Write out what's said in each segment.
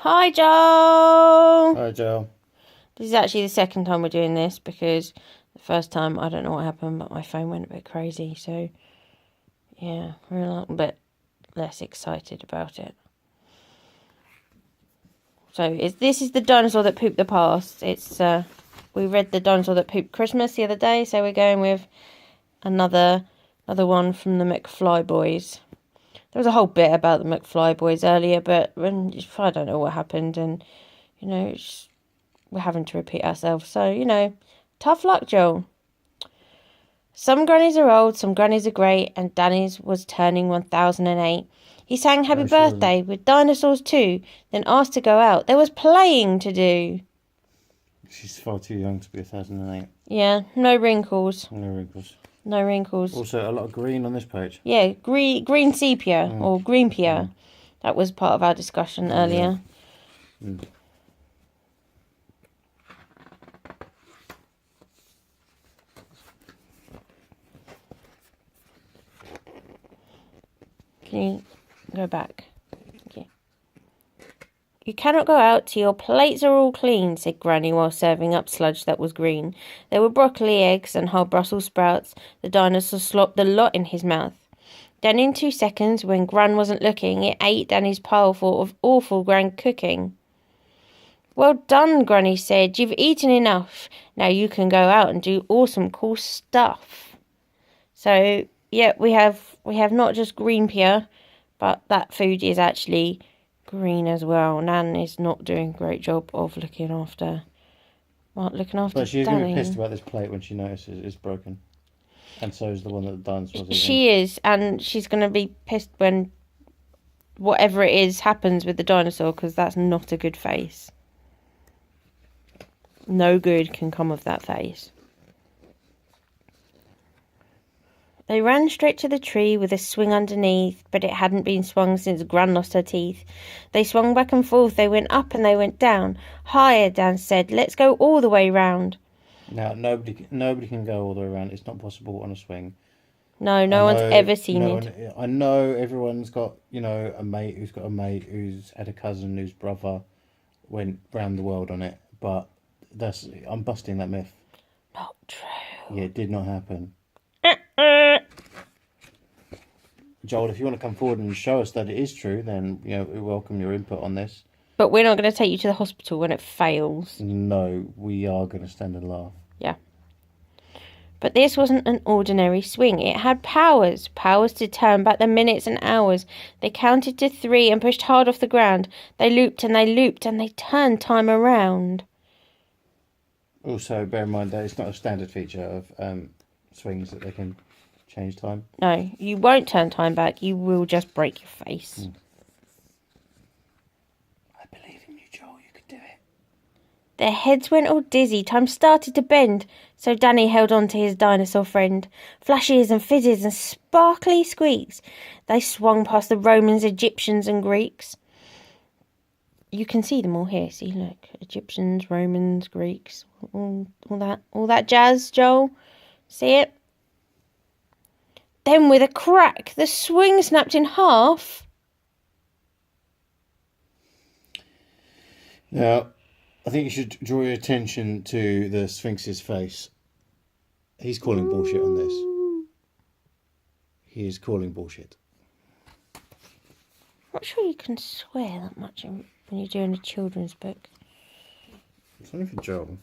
Hi, Joel. Hi, Joel. This is actually the second time we're doing this because the first time, I don't know what happened, but my phone went a bit crazy. So, yeah, we're a little bit less excited about it. So, this is the dinosaur that pooped the past. We read the dinosaur that pooped Christmas the other day, so we're going with another one from the McFly Boys. There was a whole bit about the McFly Boys earlier, but I don't know what happened, and we're having to repeat ourselves. So, tough luck, Joel. Some grannies are old, some grannies are great, and Danny's was turning 1008. He sang happy birthday with dinosaurs too, then asked to go out. There was playing to do. She's far too young to be 1008. Yeah, no wrinkles. No wrinkles. No wrinkles. Also, a lot of green on this page. Yeah, green sepia or greenpia. That was part of our discussion earlier. Yeah. Can you go back? Okay. You cannot go out till your plates are all clean, said Granny while serving up sludge that was green. There were broccoli, eggs, and whole Brussels sprouts. The dinosaur slopped the lot in his mouth. Then in 2 seconds, when Gran wasn't looking, it ate Danny's pile full of awful Gran cooking. Well done, Granny said. You've eaten enough. Now you can go out and do awesome cool stuff. So, yeah, we have not just green pia, but that food is actually green as well. Nan is not doing a great job of looking after But she's going to Danny. be pissed about this plate when she notices it's broken. And so is the one that the dinosaur's eating. She is, and she's going to be pissed when whatever it is happens with the dinosaur, because that's not a good face. No good can come of that face. They ran straight to the tree with a swing underneath, but it hadn't been swung since Gran lost her teeth. They swung back and forth, they went up and they went down. Higher, Dan said, let's go all the way round. Now, nobody can go all the way around. It's not possible on a swing. No one's ever seen it. I know everyone's got, a mate who's got a mate who's had a cousin whose brother went round the world on it, but I'm busting that myth. Not true. Yeah, it did not happen. Joel, if you want to come forward and show us that it is true, then we welcome your input on this. But we're not going to take you to the hospital when it fails. No, we are going to stand and laugh. Yeah. But this wasn't an ordinary swing. It had powers to turn back the minutes and hours. They counted to 3 and pushed hard off the ground. They looped and they turned time around. Also, bear in mind that it's not a standard feature of swings that they can change time. No, you won't turn time back. You will just break your face. I believe in you, Joel. You can do it. Their heads went all dizzy. Time started to bend. So Danny held on to his dinosaur friend. Flashes and fizzes and sparkly squeaks. They swung past the Romans, Egyptians and Greeks. You can see them all here. See, look. Egyptians, Romans, Greeks. All that jazz, Joel. See it? Then with a crack, the swing snapped in half. Now, I think you should draw your attention to the Sphinx's face. He's calling bullshit on this. He is calling bullshit. I'm not sure you can swear that much when you're doing a children's book. It's only for Joel.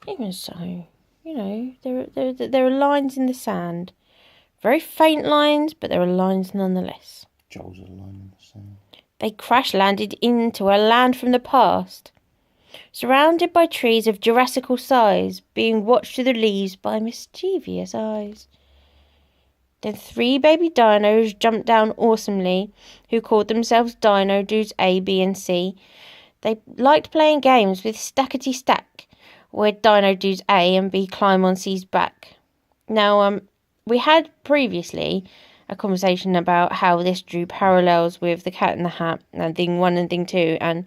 Even so, there are lines in the sand. Very faint lines, but there are lines nonetheless. Joel's a line in the sand. They crash-landed into a land from the past, surrounded by trees of Jurassical size, being watched through the leaves by mischievous eyes. Then 3 baby dinos jumped down awesomely, who called themselves Dino Dudes A, B and C. They liked playing games with Stackety Stack, where Dino Dudes A and B climb on C's back. Now, we had previously a conversation about how this drew parallels with the Cat in the Hat and Thing 1 and Thing 2, and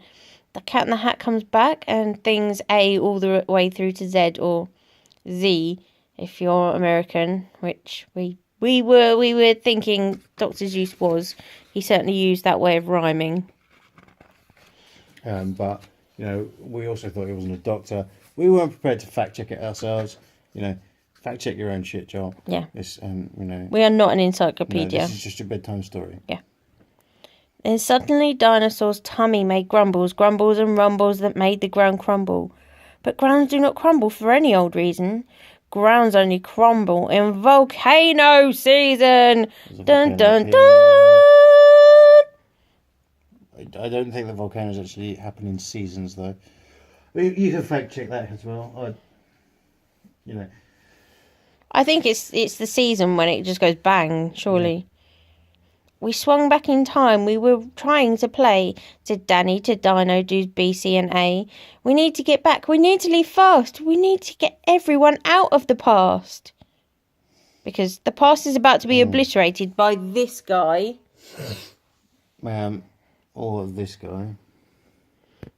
the Cat in the Hat comes back and things A all the way through to Z, or Z if you're American, which we were thinking Dr. Seuss was. He certainly used that way of rhyming. But we also thought he wasn't a doctor. We weren't prepared to fact check it ourselves. Fact check your own shit, Joel. Yeah. This, We are not an no, encyclopedia. this is just a bedtime story. Yeah. Then suddenly Dinosaur's tummy made grumbles, grumbles and rumbles that made the ground crumble. But grounds do not crumble for any old reason. Grounds only crumble in volcano season. Dun dun dun! I don't think the volcanoes actually happen in seasons, though. You can fact check that as well. I think it's the season when it just goes bang, surely. Yeah. We swung back in time. We were trying to play. Said Danny to Dino, do B, C and A. We need to get back. We need to leave fast. We need to get everyone out of the past. Because the past is about to be obliterated by this guy. Or this guy.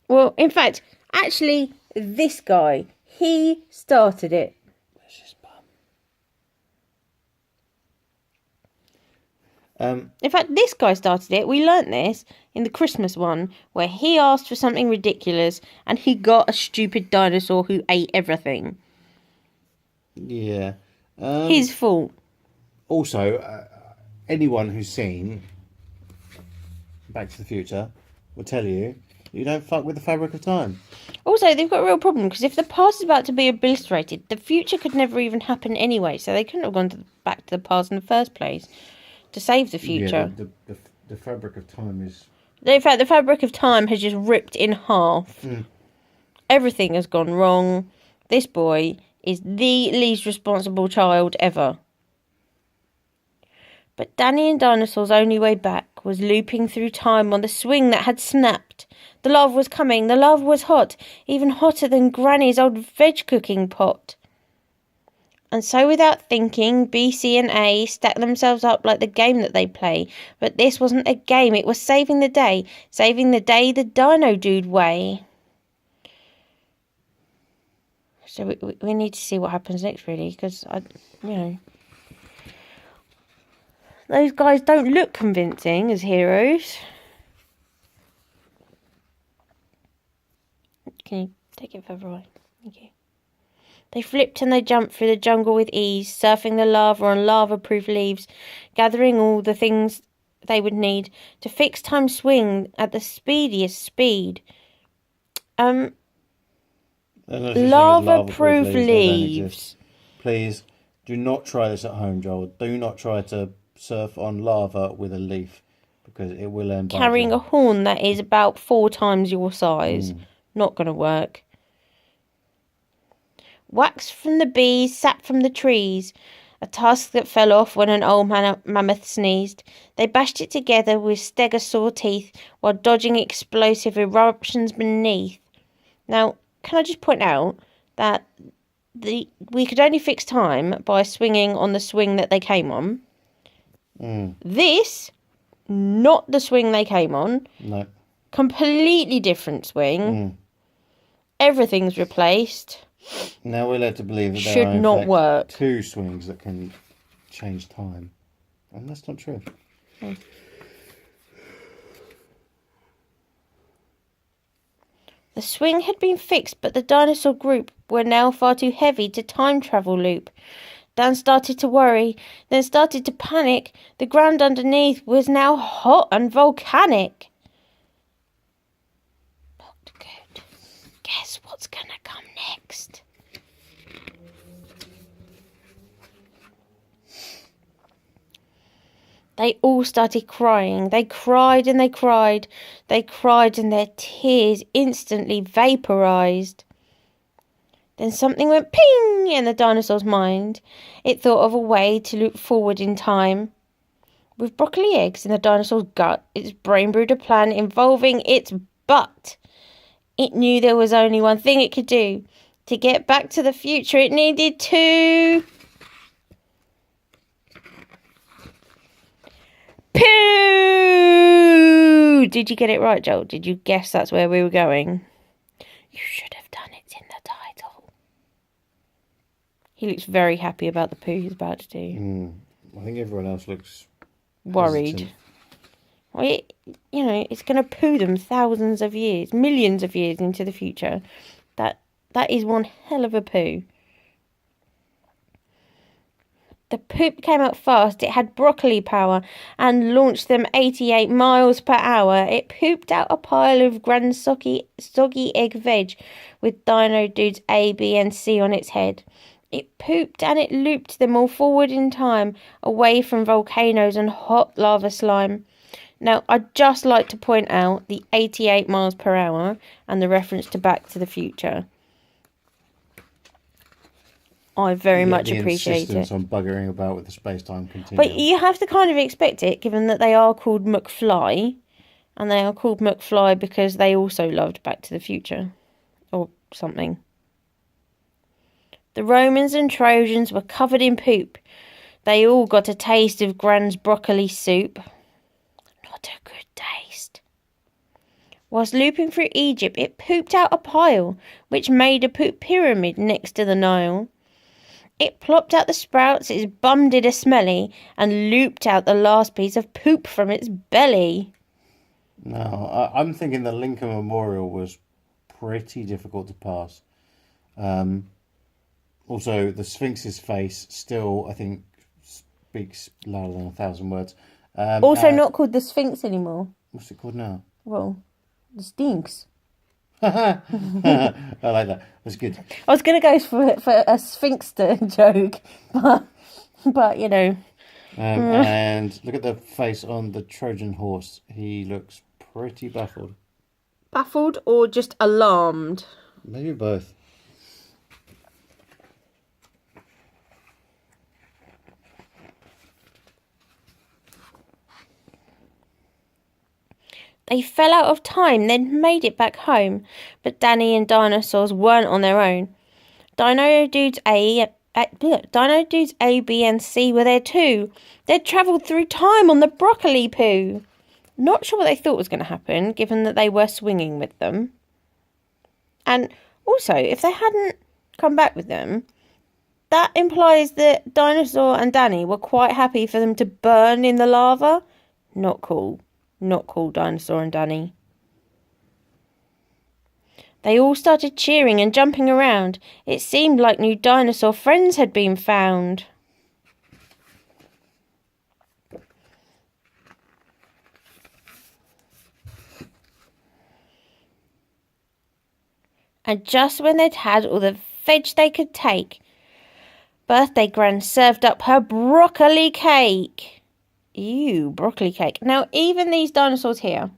Well, in fact, actually, this guy. He started it. In fact, this guy started it. We learnt this in the Christmas one, where he asked for something ridiculous and he got a stupid dinosaur who ate everything. Yeah. His fault. Also, anyone who's seen Back to the Future will tell you don't fuck with the fabric of time. Also, they've got a real problem, because if the past is about to be obliterated, the future could never even happen anyway, so they couldn't have gone back to the past in the first place. To save the future. Yeah, the fabric of time is... In fact, the fabric of time has just ripped in half. Everything has gone wrong. This boy is the least responsible child ever. But Danny and Dinosaur's only way back was looping through time on the swing that had snapped. The lava was coming. The lava was hot. Even hotter than Granny's old veg cooking pot. And so without thinking, B, C and A stacked themselves up like the game that they play. But this wasn't a game, it was saving the day. Saving the day the Dino Dude way. So we need to see what happens next, really, because, those guys don't look convincing as heroes. Can you take it further away? Thank you. They flipped and they jumped through the jungle with ease, surfing the lava on lava-proof leaves, gathering all the things they would need to fix time swing at the speediest speed. Lava-proof leaves. Please, do not try this at home, Joel. Do not try to surf on lava with a leaf, because it will end carrying a horn that is about 4 times your size. Not going to work. Wax from the bees, sap from the trees, a task that fell off when an old mammoth sneezed. They bashed it together with stegosaur teeth while dodging explosive eruptions beneath. Now, can I just point out that we could only fix time by swinging on the swing that they came on. This, not the swing they came on. No. Completely different swing. Everything's replaced. Now we're led to believe that there are in fact 2 swings that can change time. And that's not true. The swing had been fixed, but the dinosaur group were now far too heavy to time travel loop. Dan started to worry, then started to panic. The ground underneath was now hot and volcanic. Not good. Guess what's gonna come next? They all started crying. They cried and they cried. They cried and their tears instantly vaporized. Then something went ping in the dinosaur's mind. It thought of a way to look forward in time. With broccoli eggs in the dinosaur's gut, its brain brewed a plan involving its butt. It knew there was only one thing it could do. To get back to the future, it needed to... poo! Did you get it right, Joel? Did you guess that's where we were going? You should have done it in the title. He looks very happy about the poo he's about to do. I think everyone else looks worried. Well, you know, it's going to poo them thousands of years, millions of years into the future. That is one hell of a poo. The poop came out fast. It had broccoli power and launched them 88 miles per hour. It pooped out a pile of grand soggy egg veg with Dino Dudes A, B and C on its head. It pooped and it looped them all forward in time, away from volcanoes and hot lava slime. Now, I'd just like to point out the 88 miles per hour and the reference to Back to the Future. I very much appreciate the insistence it. on buggering about with the space-time continuum. But you have to kind of expect it, given that they are called McFly, and they are called McFly because they also loved Back to the Future, or something. The Romans and Trojans were covered in poop. They all got a taste of Gran's broccoli soup. Not a good taste. Whilst looping through Egypt, it pooped out a pile, which made a poop pyramid next to the Nile. It plopped out the sprouts, its bum did a smelly, and looped out the last piece of poop from its belly. No, I'm thinking the Lincoln Memorial was pretty difficult to pass. Also, the Sphinx's face still, I think, speaks louder than 1,000 words. Also not called the Sphinx anymore. What's it called now? Well, the Stinks. I like that. That's good. I was going to go for a Sphinxter joke, but you know. And look at the face on the Trojan horse. He looks pretty baffled. Baffled or just alarmed? Maybe both. They fell out of time, then made it back home. But Danny and Dinosaurs weren't on their own. Dino Dudes A, B and C were there too. They'd travelled through time on the broccoli poo. Not sure what they thought was going to happen, given that they were swinging with them. And also, if they hadn't come back with them, that implies that Dinosaur and Danny were quite happy for them to burn in the lava. Not cool. Not cool, Dinosaur and Danny. They all started cheering and jumping around. It seemed like new dinosaur friends had been found. And just when they'd had all the veg they could take, Birthday Gran served up her broccoli cake. Ew, broccoli cake. Now, even these dinosaurs here,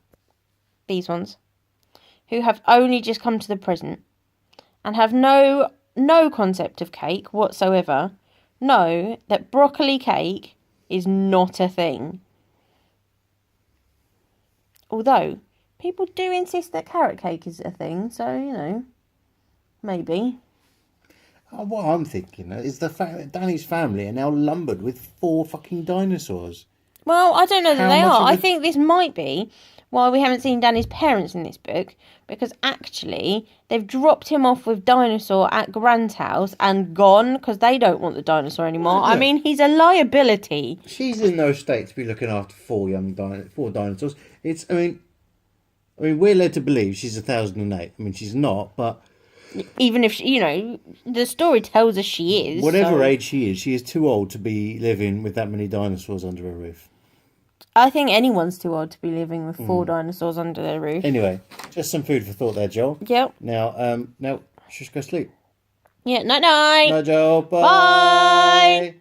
these ones, who have only just come to the present and have no concept of cake whatsoever, know that broccoli cake is not a thing. Although, people do insist that carrot cake is a thing, so, you know, maybe. What I'm thinking is the fact that Danny's family are now lumbered with 4 fucking dinosaurs. Well, I don't know that they are. I think this might be why we haven't seen Danny's parents in this book, because actually they've dropped him off with Dinosaur at Grant's house and gone because they don't want the dinosaur anymore. Well, I mean, he's a liability. She's in no state to be looking after 4 dinosaurs. I mean, we're led to believe she's 1,008. I mean, she's not, but even if she, you know, the story tells us she is. Whatever age she is too old to be living with that many dinosaurs under her roof. I think anyone's too old to be living with 4 dinosaurs under their roof. Anyway, just some food for thought there, Joel. Yep. Now, just go sleep. Yeah, night-night. Night, Joel. Bye. Bye.